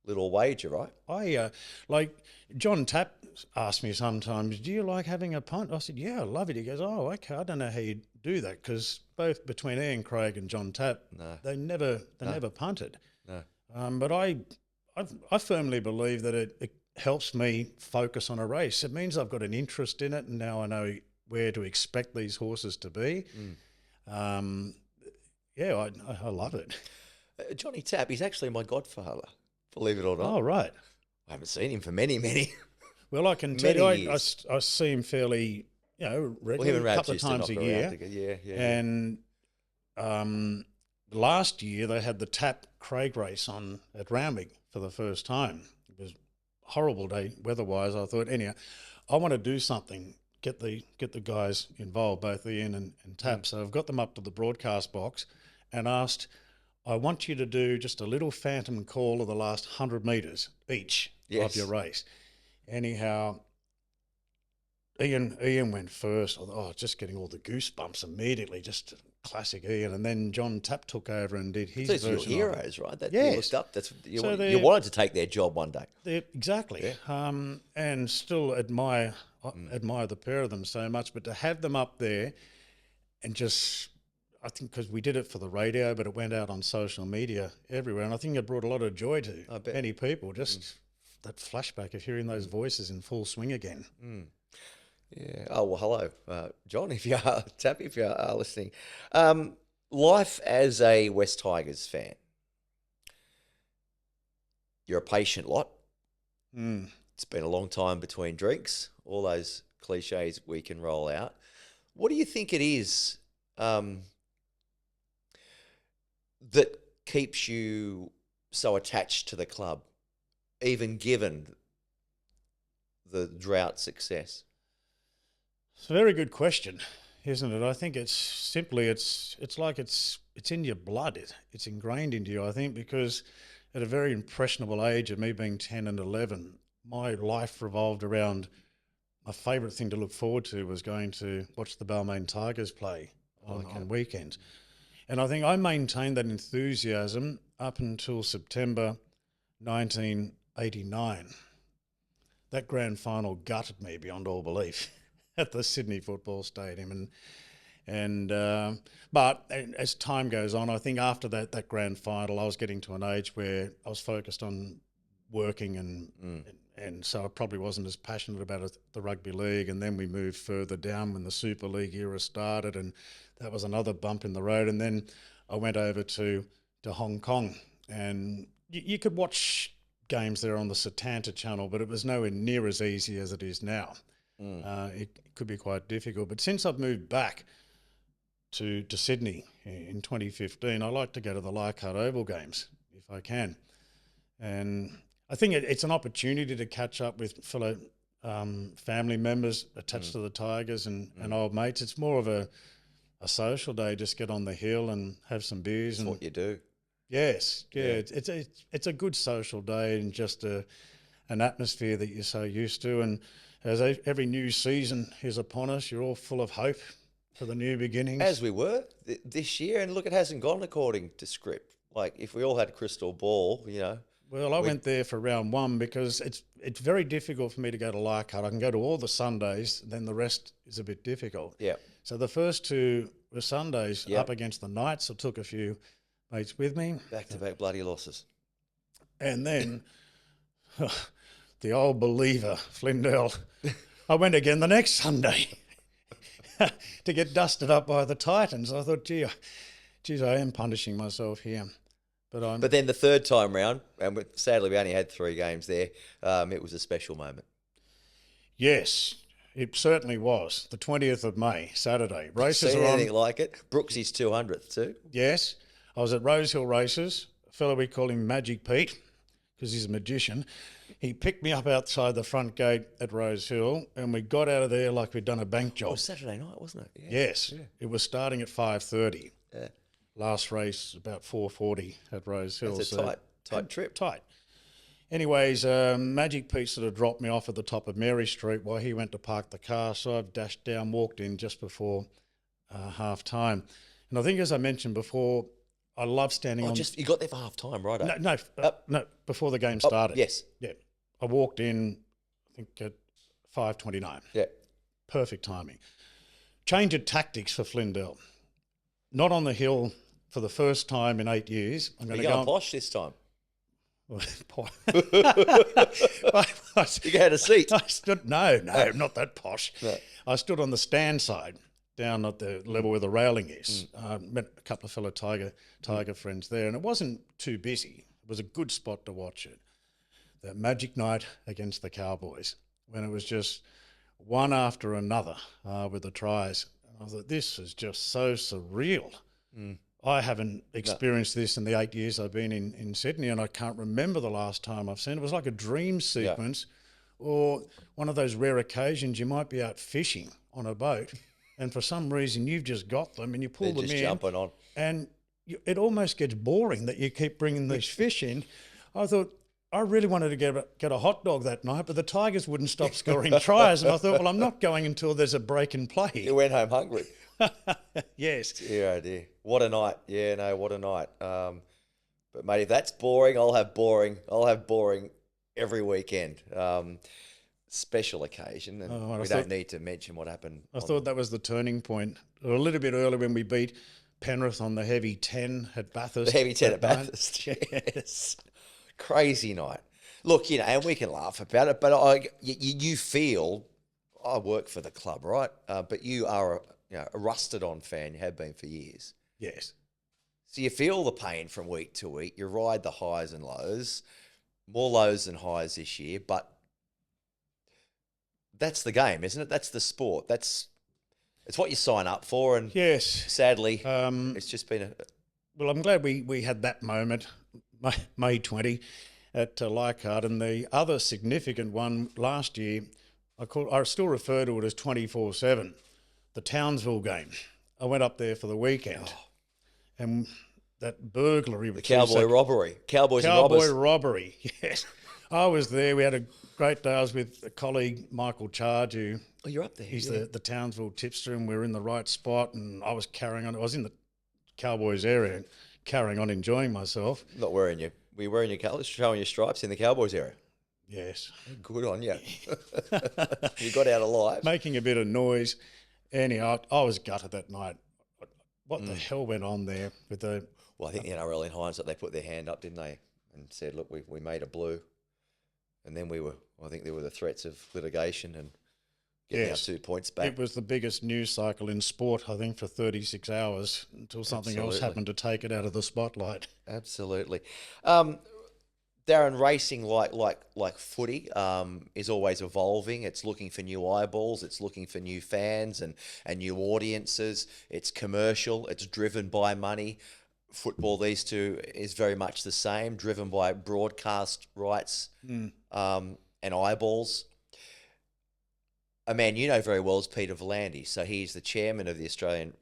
little wager, right? I like John Tapp asked me sometimes, do you like having a punt? I said, yeah, I love it. He goes, oh, okay, I don't know how you do that, because both between Ian Craig and John Tapp, they never punted. No. But I firmly believe that it helps me focus on a race. It means I've got an interest in it, and now I know where to expect these horses to be. I love it. Johnny Tapp, he's actually my godfather, believe it or not. Oh, right. I haven't seen him for many. Well, I can tell you, I see him fairly, regularly, a couple of times a year. Yeah. And the last year they had the Tap Craig race on at Randwick for the first time. It was a horrible day weather-wise. I thought, anyhow, I want to do something, get the guys involved, both Ian and Tap. So I've got them up to the broadcast box and asked, I want you to do just a little phantom call of the last 100 metres each of your race. Anyhow, Ian went first. I thought, just getting all the goosebumps immediately, just classic Ian. And then John Tapp took over and did his version. Those are your heroes, right? That yes. You looked up. You wanted to take their job one day. Exactly. Yeah. And still admire the pair of them so much. But to have them up there and just, I think because we did it for the radio, but it went out on social media everywhere. And I think it brought a lot of joy to many people. Just that flashback of hearing those voices in full swing again. Yeah. Oh, well, hello, John, if you are, Tap, if you are listening. Life as a West Tigers fan. You're a patient lot. It's been a long time between drinks, all those cliches we can roll out. What do you think it is that keeps you so attached to the club, even given the drought success? It's a very good question, isn't it? I think it's simply it's like it's in your blood. It's ingrained into you, I think, because at a very impressionable age of me being 10 and 11, my life revolved around my favourite thing to look forward to was going to watch the Balmain Tigers play on weekends. And I think I maintained that enthusiasm up until September 1989. That grand final gutted me beyond all belief at the Sydney Football Stadium. But as time goes on, I think after that grand final, I was getting to an age where I was focused on working and so I probably wasn't as passionate about the rugby league. And then we moved further down when the Super League era started, and that was another bump in the road. And then I went over to Hong Kong, and you could watch games there on the Setanta channel, but it was nowhere near as easy as it is now. It could be quite difficult. But since I've moved back to Sydney in 2015, I like to go to the Leichhardt Oval games if I can. And I think it's an opportunity to catch up with fellow family members attached to the Tigers and old mates. It's more of a social day, just get on the hill and have some beers. That's what you do. Yes, yeah. It's a good social day and just an atmosphere that you're so used to. And as every new season is upon us, you're all full of hope for the new beginnings. As we were this year, and look, it hasn't gone according to script. Like, if we all had a crystal ball, you know. Well, I went there for round one because it's very difficult for me to go to Leichhardt. I can go to all the Sundays, then the rest is a bit difficult. Yeah. So the first two were Sundays up against the Knights. I took a few mates with me. Back-to-back bloody losses. And then the old believer, Flindell, I went again the next Sunday to get dusted up by the Titans. I thought, geez, I am punishing myself here. But then the third time round, and sadly we only had 3 games there, it was a special moment. Yes, it certainly was. The 20th of May, Saturday. Races Seen are on. anything like it? Brooksy's 200th too. Yes. I was at Rosehill Races. A fellow, we call him Magic Pete because he's a magician. He picked me up outside the front gate at Rosehill and we got out of there like we'd done a bank job. It was Saturday night, wasn't it? Yeah. Yes. Yeah. It was starting at 5:30. Yeah. Last race about 4:40 at Rosehill. It's a tight trip. Tight. Anyways, Magic Pete sort of dropped me off at the top of Mary Street while he went to park the car. So I've dashed down, walked in just before half time. And I think, as I mentioned before, I love standing on. You got there for half time, right? No, before the game started. Yes. Yeah. I walked in, I think at 5:29. Yeah. Perfect timing. Change of tactics for Flindell. Not on the hill for the first time in 8 years. I'm going to go posh this time. You had a seat. I stood, no, not that posh. No. I stood on the stand side, down at the level where the railing is. Met a couple of fellow Tiger friends there, and it wasn't too busy. It was a good spot to watch it. That magic night against the Cowboys, when it was just one after another with the tries. And I thought, this is just so surreal. I haven't experienced this in the 8 years I've been in Sydney, and I can't remember the last time I've seen it. It was like a dream sequence, or one of those rare occasions you might be out fishing on a boat, and for some reason you've just got them and you pull They're them just in, jumping on. and it almost gets boring that you keep bringing these fish in. I thought, I really wanted to get a hot dog that night, but the Tigers wouldn't stop scoring tries, and I thought, well, I'm not going until there's a break in play. You went home hungry. Yes. Dear, oh dear. What a night. Yeah, no, what a night. But, mate, if that's boring, I'll have boring. I'll have boring every weekend. Special occasion, and we don't need to mention what happened. I thought that was the turning point. A little bit earlier when we beat Penrith on the heavy 10 at Bathurst. The heavy 10 at Bathurst, yes. Crazy night. Look, and we can laugh about it, but you feel, I work for the club, right? But you are a rusted-on fan. You have been for years. Yes. So you feel the pain from week to week. You ride the highs and lows, more lows than highs this year, but that's the game, isn't it? That's the sport. It's what you sign up for, and yes, sadly, it's just been Well, I'm glad we had that moment, May 20, at Leichhardt, and the other significant one last year, I still refer to it as 24/7, the Townsville game. I went up there for the weekend, and that burglary, the cowboy robbery, Cowboy robbery. Yes, I was there. We had a great day. I was with a colleague, Michael Charge, who you're up there. He's the Townsville tipster, and we were in the right spot. And I was carrying on. I was in the Cowboys area, carrying on, enjoying myself. Not wearing you. Were you wearing your colours, showing your stripes in the Cowboys area? Yes. Good on you. You got out alive. Making a bit of noise. Anyhow, I was gutted that night. What the hell went on there with the... Well, I think the NRL in hindsight, they put their hand up, didn't they? And said, look, we made a blue. And then I think there were the threats of litigation and getting our 2 points back. It was the biggest news cycle in sport, I think, for 36 hours until something else happened to take it out of the spotlight. Absolutely. Darren, racing like footy is always evolving. It's looking for new eyeballs. It's looking for new fans and new audiences. It's commercial. It's driven by money. Football, these two, is very much the same, driven by broadcast rights and eyeballs. A man you know very well is Peter V'landys. So he's the chairman of the Australian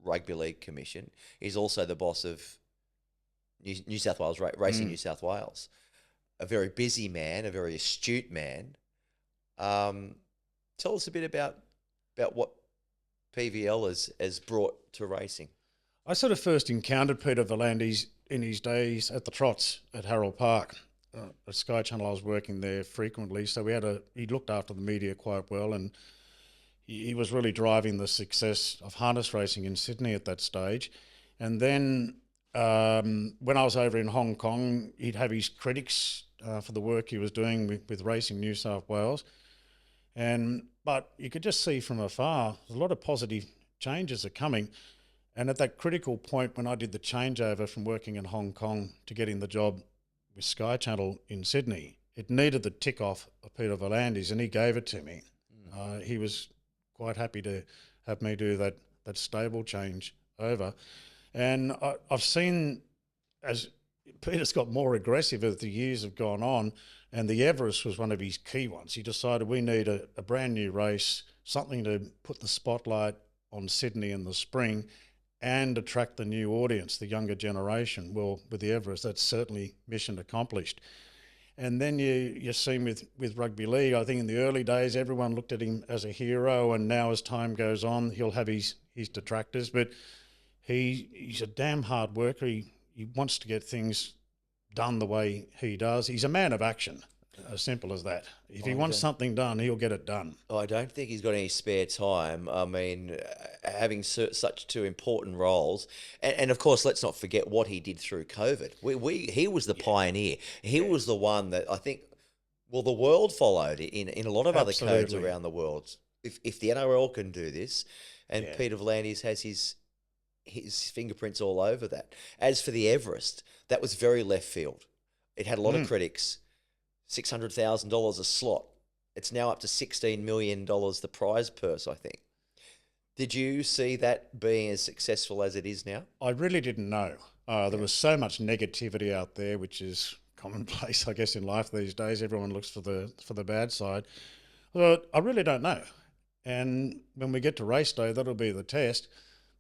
Rugby League Commission. He's also the boss of New South Wales Racing New South Wales. A very busy man, a very astute man. Tell us a bit about what PVL has brought to racing. I sort of first encountered Peter V'landys in his days at the Trots at Harold Park. At Sky Channel, I was working there frequently, so he looked after the media quite well, and he was really driving the success of harness racing in Sydney at that stage. And then when I was over in Hong Kong, he'd have his critics for the work he was doing with Racing New South Wales. But you could just see from afar, a lot of positive changes are coming. And at that critical point when I did the changeover from working in Hong Kong to getting the job with Sky Channel in Sydney, it needed the tick off of Peter V'landys, and he gave it to me. He was quite happy to have me do that stable change over. And I've seen, as Peter's got more aggressive as the years have gone on, and the Everest was one of his key ones. He decided we need a brand new race, something to put the spotlight on Sydney in the spring and attract the new audience, the younger generation. Well, with the Everest, that's certainly mission accomplished. And then you see with rugby league, I think in the early days, everyone looked at him as a hero, and now as time goes on, he'll have his detractors, but he's a damn hard worker. He wants to get things done the way he does. He's a man of action, as simple as that. If he wants something done, he'll get it done. I don't think he's got any spare time. I mean, having such two important roles, and of course, let's not forget what he did through COVID. He was the pioneer. He was the one that I think, well, the world followed in a lot of other codes around the world. If the NRL can do this, and Peter V'landys has his fingerprints all over that. As for the Everest, that was very left field. It had a lot of critics. $600,000 a slot. It's now up to $16 million the prize purse, I think. Did you see that being as successful as it is now? I really didn't know. There was so much negativity out there, which is commonplace, I guess, in life these days. Everyone looks for the bad side. But I really don't know. And when we get to race day, that'll be the test.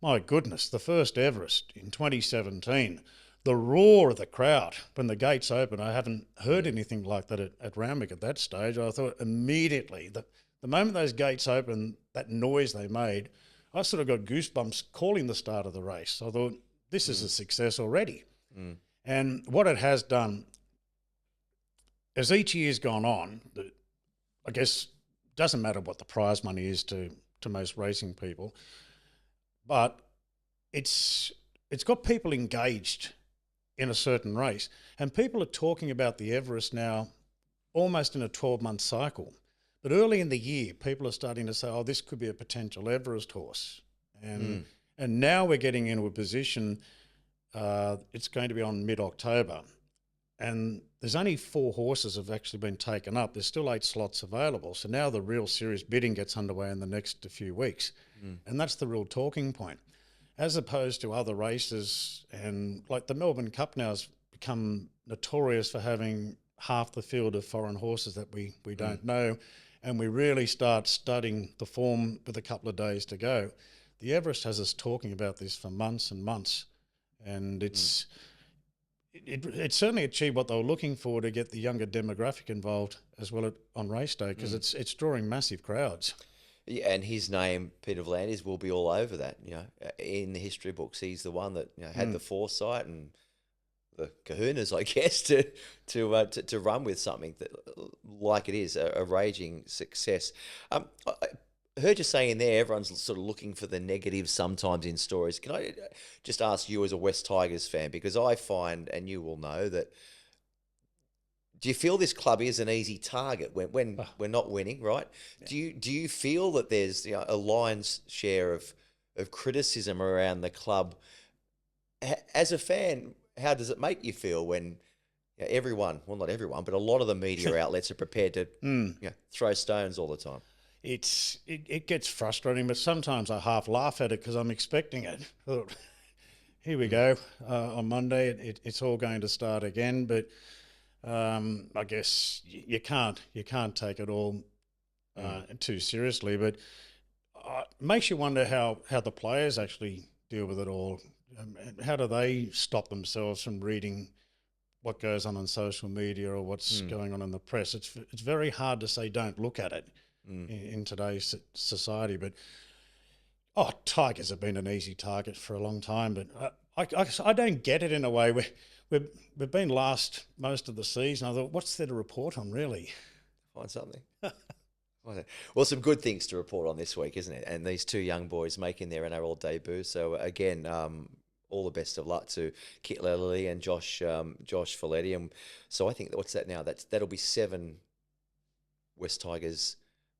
My goodness, the first Everest in 2017, the roar of the crowd when the gates open. I haven't heard anything like that at Randwick at that stage. I thought immediately, the moment those gates opened, that noise they made, I sort of got goosebumps calling the start of the race. I thought, this is a success already. And what it has done, as each year's gone on, I guess doesn't matter what the prize money is to most racing people, but it's got people engaged in a certain race. And people are talking about the Everest now almost in a 12-month cycle. But early in the year, people are starting to say, oh, this could be a potential Everest horse. And now we're getting into a position, it's going to be on mid-October. And there's only 4 horses have actually been taken up. There's still 8 slots available. So now the real serious bidding gets underway in the next few weeks. And that's the real talking point. As opposed to other races, and like the Melbourne Cup now has become notorious for having half the field of foreign horses that we don't know. And we really start studying the form with a couple of days to go. The Everest has us talking about this for months and months. And it's certainly achieved what they were looking for, to get the younger demographic involved as well on race day, because it's drawing massive crowds. Yeah, and his name, Peter V'landys, will be all over that. In the history books, he's the one that had the foresight and the kahunas, I guess, to run with something that, like it is, a raging success. I heard you saying there, everyone's sort of looking for the negatives sometimes in stories. Can I just ask you, as a West Tigers fan, because I find, and you will know, that do you feel this club is an easy target when we're not winning, right? Yeah. Do you feel that there's a lion's share of criticism around the club? As a fan, how does it make you feel when everyone, well, not everyone, but a lot of the media outlets are prepared to throw stones all the time? It gets frustrating, but sometimes I half laugh at it because I'm expecting it. Here we go. On Monday, it's all going to start again, but I guess you can't take it all too seriously. But it makes you wonder how the players actually deal with it all. How do they stop themselves from reading what goes on social media or what's going on in the press? It's very hard to say don't look at it in today's society. But Tigers have been an easy target for a long time. But I don't get it in a way. We've been last most of the season. I thought, what's there to report on, really? Find something. Well, some good things to report on this week, isn't it? And these 2 young boys making their NRL debut. So again, all the best of luck to Kit Lellerly and Josh Folletti. And so I think what's that now? That'll be 7 West Tigers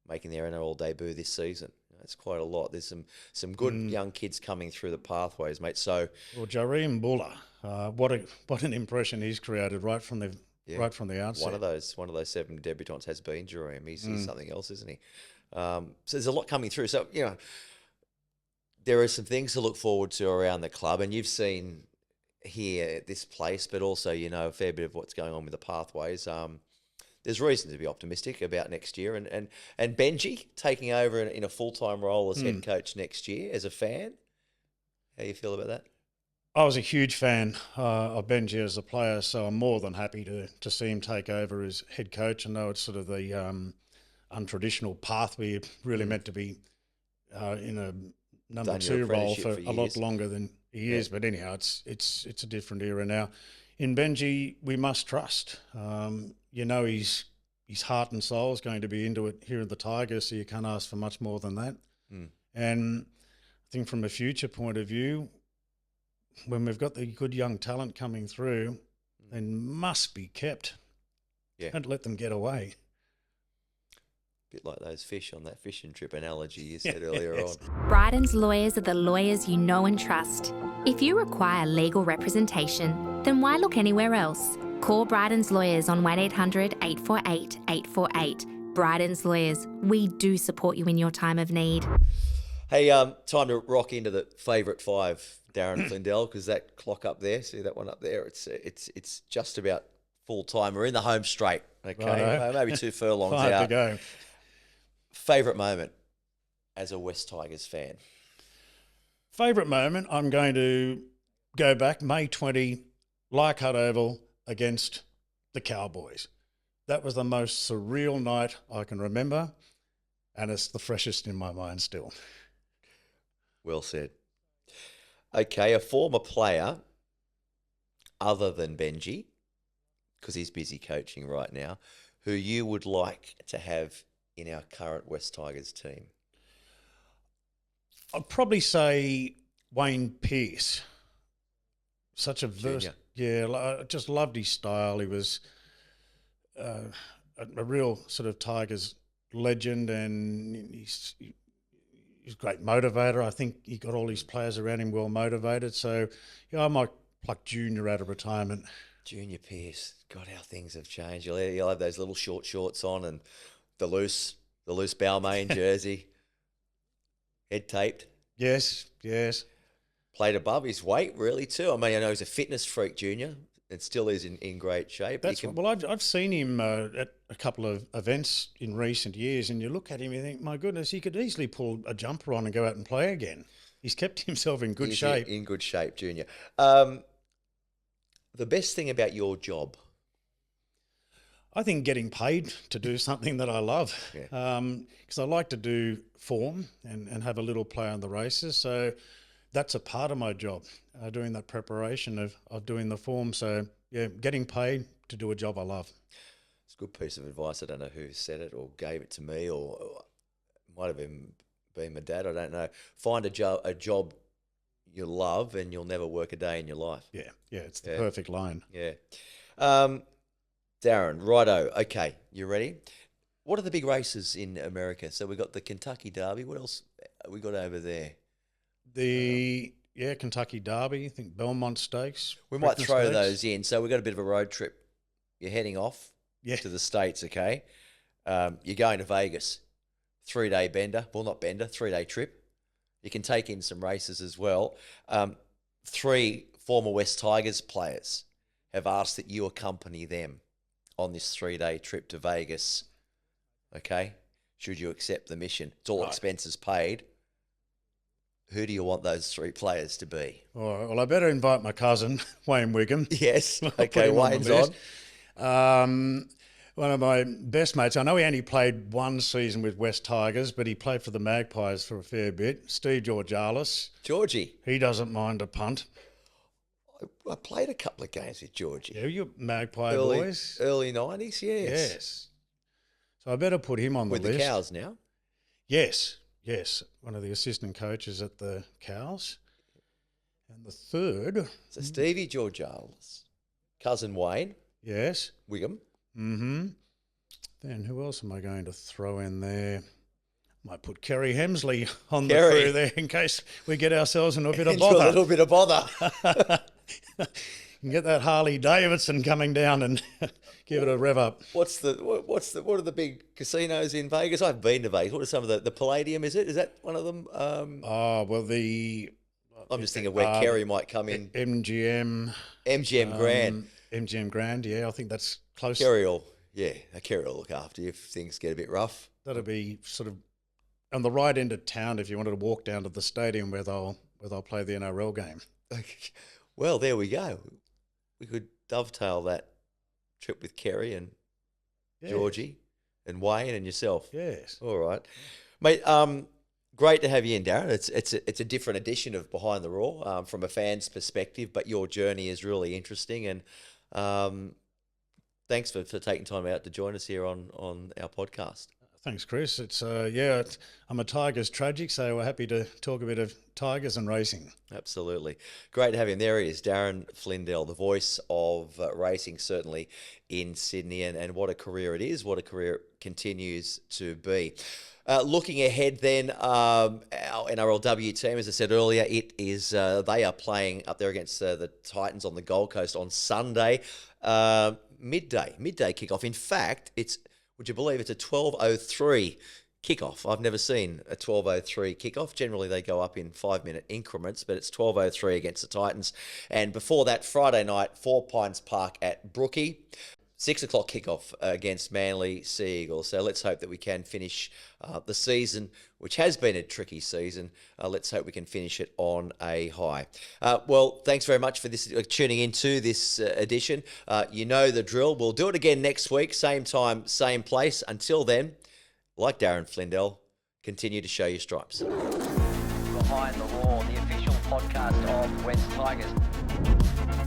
making their NRL debut this season. That's quite a lot. There's some good young kids coming through the pathways, mate. So, well, Jareem Buller, what an impression he's created right from the outset. One of those 7 debutants has been Jareem. He's something else, isn't he? So there's a lot coming through. So there are some things to look forward to around the club, and you've seen here at this place, but also a fair bit of what's going on with the pathways. There's reason to be optimistic about next year, and Benji taking over in a full-time role as head coach next year. As a fan, how do you feel about that? I was a huge fan of Benji as a player, so I'm more than happy to see him take over as head coach. I know it's sort of the untraditional path where you're really meant to be in a number 2 role for a lot longer than he is. But anyhow, it's a different era now. In Benji, we must trust. His heart and soul is going to be into it here at the Tigers, so you can't ask for much more than that. And I think from a future point of view, when we've got the good young talent coming through, they must be kept. Yeah. Don't let them get away. Bit like those fish on that fishing trip analogy you said earlier on. Bryans Lawyers are the lawyers you know and trust. If you require legal representation, then why look anywhere else? Call Bryans Lawyers on 1800 848 848. Bryans Lawyers, we do support you in your time of need. Hey, time to rock into the favourite five, Darren Flindell, because that clock up there, see that one up there? It's just about full time. We're in the home straight. Okay, Righto. maybe 2 furlongs 5 out. to go. Favourite moment as a West Tigers fan? Favourite moment, I'm going to go back May 20, Leichhardt Oval against the Cowboys. That was the most surreal night I can remember, and it's the freshest in my mind still. Well said. Okay, a former player other than Benji, because he's busy coaching right now, who you would like to have in our current West Tigers team? I'd probably say Wayne Pearce. Such a I just loved his style. He was a real sort of Tigers legend, and he's a great motivator. I think he got all his players around him well motivated. So, I might pluck Junior out of retirement. Junior Pearce. God, how things have changed. You'll have those little short shorts on and the loose Balmain jersey, head taped. Yes. Played above his weight, really, too. I mean, I know he's a fitness freak, Junior. It still is in great shape. I've seen him at a couple of events in recent years, and you look at him and you think, my goodness, he could easily pull a jumper on and go out and play again. He's kept himself in good shape. In good shape, Junior. The best thing about your job? I think getting paid to do something that I love, Yeah. because I like to do form and have a little play on the races. So that's a part of my job, doing that preparation of doing the form. So, yeah, getting paid to do a job I love. It's a good piece of advice. I don't know who said it or gave it to me, or it might have been my dad. I don't know. Find a job you love and you'll never work a day in your life. Yeah, it's the perfect line. Yeah. Darren, righto. Okay, you ready? What are the big races in America? So we've got the Kentucky Derby. What else we got over there? Kentucky Derby. I think Belmont Stakes. We might Preakness throw Stakes. those in. So we've got a bit of a road trip. You're heading off to the States, okay? You're going to Vegas. 3-day bender. Well, not bender, 3-day trip. You can take in some races as well. 3 former West Tigers players have asked that you accompany them on this 3-day trip to Vegas, okay? Should you accept the mission? It's all expenses paid. Who do you want those 3 players to be? All right, well, I better invite my cousin, Wayne Wigham. Yes, Put okay, him on the Wayne's list. on. One of my best mates, I know he only played 1 season with West Tigers, but he played for the Magpies for a fair bit. Steve Georgalis. Georgie. He doesn't mind a punt. I played a couple of games with Georgie. Yeah, you Magpie boys. Early 90s, yes. Yes. So I better put him on the With list. the Cows now. Yes. One of the assistant coaches at the Cows. And the third. So Stevie Georgalis, cousin Wayne. Yes. Wigham. Mm-hmm. Then who else am I going to throw in there? Might put Kerry Hemsley on the crew there in case we get ourselves in a bit of Into a bother. little bit of bother. And get that Harley Davidson coming down and give it a rev up. What are the big casinos in Vegas? I've been to Vegas. What are some of the Palladium? Is that one of them? I'm just thinking where Kerry might come in. MGM Grand. MGM Grand, yeah, I think that's close. Kerry will look after you if things get a bit rough. That'll be sort of on the right end of town if you wanted to walk down to the stadium where they'll play the NRL game. Well, there we go. We could dovetail that trip with Kerry and Georgie and Wayne and yourself. Yes. All right, mate. Great to have you in, Darren. It's a different edition of Behind the Roar from a fan's perspective, but your journey is really interesting, and thanks for taking time out to join us here on our podcast. Thanks, Chris. I'm a Tigers tragic, so we're happy to talk a bit of Tigers and racing. Absolutely. Great to have him. There he is, Darren Flindell, the voice of racing, certainly in Sydney, and what a career it is, what a career it continues to be. Looking ahead then, our NRLW team, as I said earlier, it is they are playing up there against the Titans on the Gold Coast on Sunday, midday kickoff. In fact, would you believe it's a 12:03 kickoff. I've never seen a 12:03 kickoff. Generally, they go up in 5-minute increments, but it's 12:03 against the Titans. And before that, Friday night, 4 Pines Park at Brookie. 6 o'clock kickoff against Manly Sea Eagles. So let's hope that we can finish the season, which has been a tricky season. Let's hope we can finish it on a high. Well, thanks very much for tuning into this edition. You know the drill. We'll do it again next week, same time, same place. Until then, like Darren Flindell, continue to show your stripes. Behind the Law, the official podcast of West Tigers.